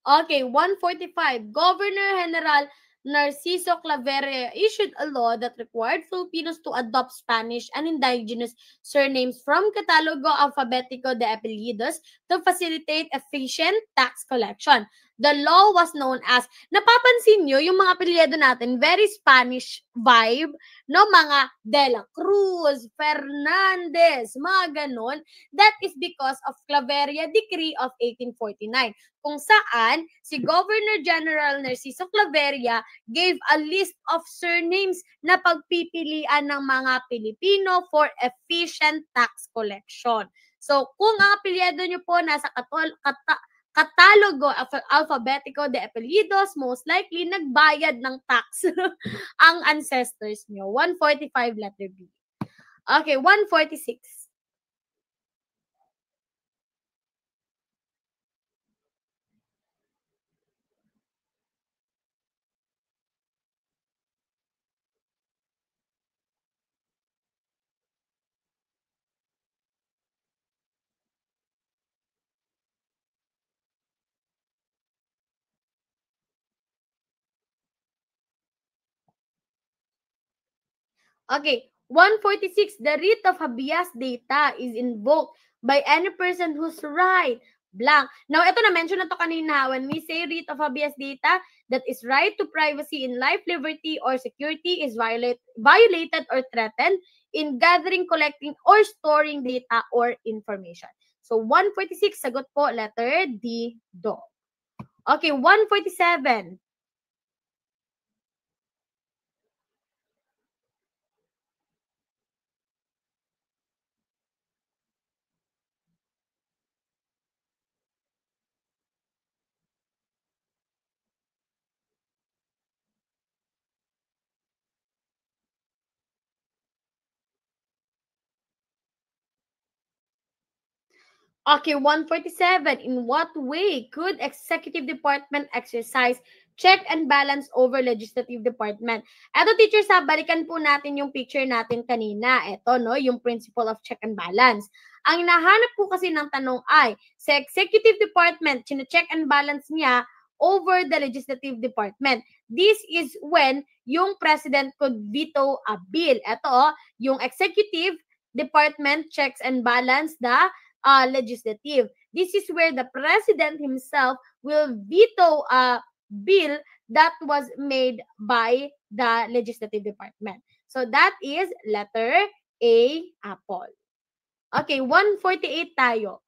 Okay, 145. Governor General Narciso Claveria issued a law that required Filipinos to adopt Spanish and indigenous surnames from Catalogo Alfabetico de Apellidos to facilitate efficient tax collection. The law was known as, napapansin nyo, yung mga apelyido natin, very Spanish vibe, no? Mga De La Cruz, Fernandez, mga ganon. That is because of Claveria Decree of 1849. Kung saan si Governor General Narciso Claveria gave a list of surnames na pagpipilian ng mga Pilipino for efficient tax collection. So, kung ang apelyido nyo po nasa Catalogo Alfabetico de Apellidos, most likely nagbayad ng tax ang ancestors nyo. 145 letter B. Okay, 146. Okay, 146, the writ of habeas data is invoked by any person whose right blank. Now, ito na-mention na to kanina. When we say writ of habeas data, that is right to privacy in life, liberty, or security is violated or threatened in gathering, collecting, or storing data or information. So, 146, sagot po, letter D, dog. Okay, 147. Okay, 147. In what way could executive department exercise check and balance over legislative department? Eto, teachers, balikan po natin yung picture natin kanina. Ito, no, yung principle of check and balance. Ang hinahanap po kasi ng tanong ay, sa executive department, check and balance niya over the legislative department. This is when yung president could veto a bill. Ito, yung executive department checks and balance the legislative. This is where the president himself will veto a bill that was made by the legislative department. So that is letter A, apple. Okay, 148 tayo.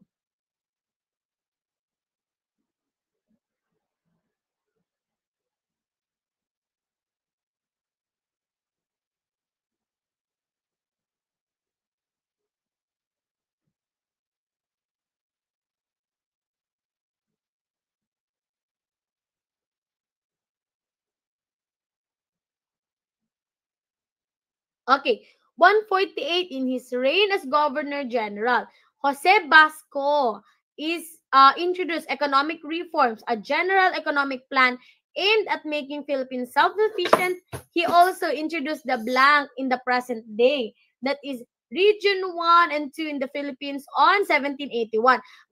Okay, 148, in his reign as Governor General, Jose Basco is introduced economic reforms, a general economic plan aimed at making Philippines self-sufficient. He also introduced the blank in the present day, that is Region 1 and 2 in the Philippines on 1781.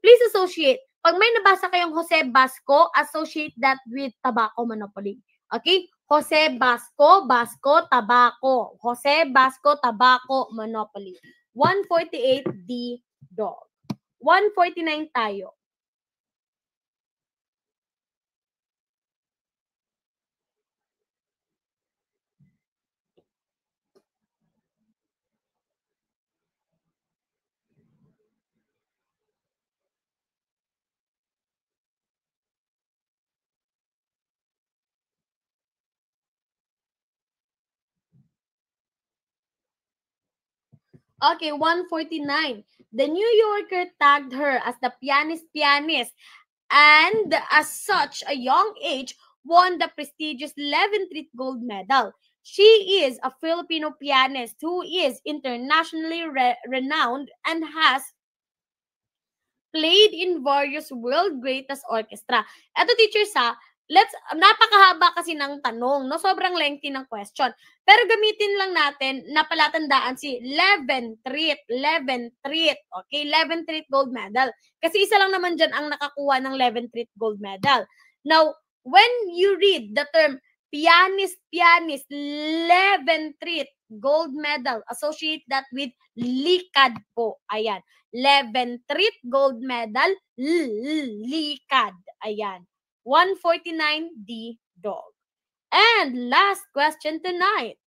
Please associate. Pag may nabasa kayong Jose Basco, associate that with tobacco monopoly. Okay? Jose Basco, Tabaco. Jose Basco, Tabaco, Monopoly. 148, D, dog. 149 tayo. Okay, 149. The New Yorker tagged her as the pianist, and as such, a young age, won the prestigious Leventritt Gold Medal. She is a Filipino pianist who is internationally renowned and has played in various world greatest orchestra. Eto, teachers, napakahaba kasi ng tanong, no? Sobrang lengthy ng question. Pero gamitin lang natin na palatandaan si Leventritt, okay? Leventritt Gold Medal. Kasi isa lang naman dyan ang nakakuha ng Leventritt Gold Medal. Now, when you read the term pianist, 11th gold medal, associate that with likad po. Ayan. 11th gold medal, likad. Ayan. 149D dog. And last question tonight.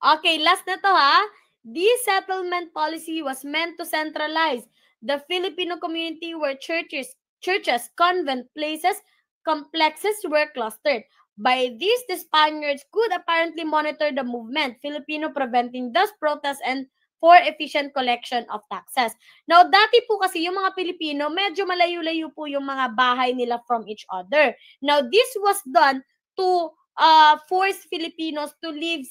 Okay, last na to ha. This settlement policy was meant to centralize the Filipino community where churches, convent places, complexes were clustered. By this, the Spaniards could apparently monitor the movement, Filipino preventing thus protests and for efficient collection of taxes. Now, dati po kasi yung mga Pilipino, medyo malayo-layo po yung mga bahay nila from each other. Now, this was done to force Filipinos to live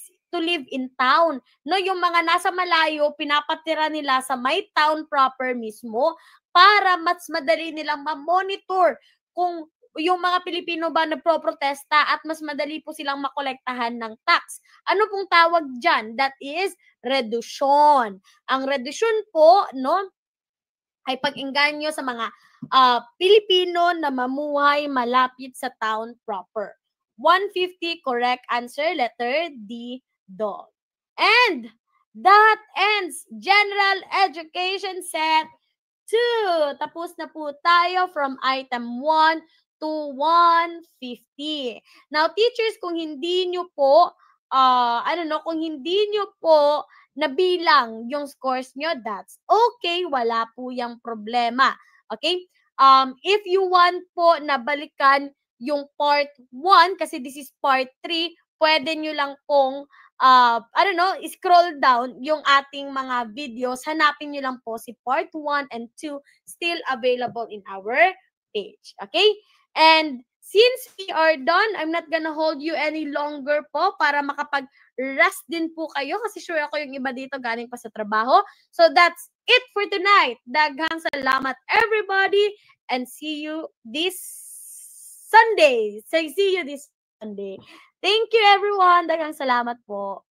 in town. No, yung mga nasa malayo, pinapatira nila sa may town proper mismo para mas madali nilang ma-monitor kung yung mga Pilipino ba nagpo-protesta at mas madali po silang makolektahan ng tax. Ano pong tawag dyan? That is reduction. Ang reduction po, no, ay pag-engganyo sa mga Pilipino na mamuhay malapit sa town proper. 150 correct answer, letter D, dog. And that ends General Education Set 2. Tapos na po tayo from item 1 to 150. Now, teachers, kung hindi nyo po, kung hindi nyo po nabilang yung scores nyo, that's okay. Wala po yung problema. Okay? If you want po na balikan yung part 1, kasi this is part 3, pwede nyo lang pong scroll down yung ating mga videos. Hanapin nyo lang po si part 1 and 2 still available in our page. Okay? And since we are done, I'm not gonna hold you any longer po para makapag-rest din po kayo kasi sure ako yung iba dito galing pa sa trabaho. So that's it for tonight. Daghang salamat everybody and see you this Sunday. See you this Sunday. Thank you everyone. Daghang salamat po.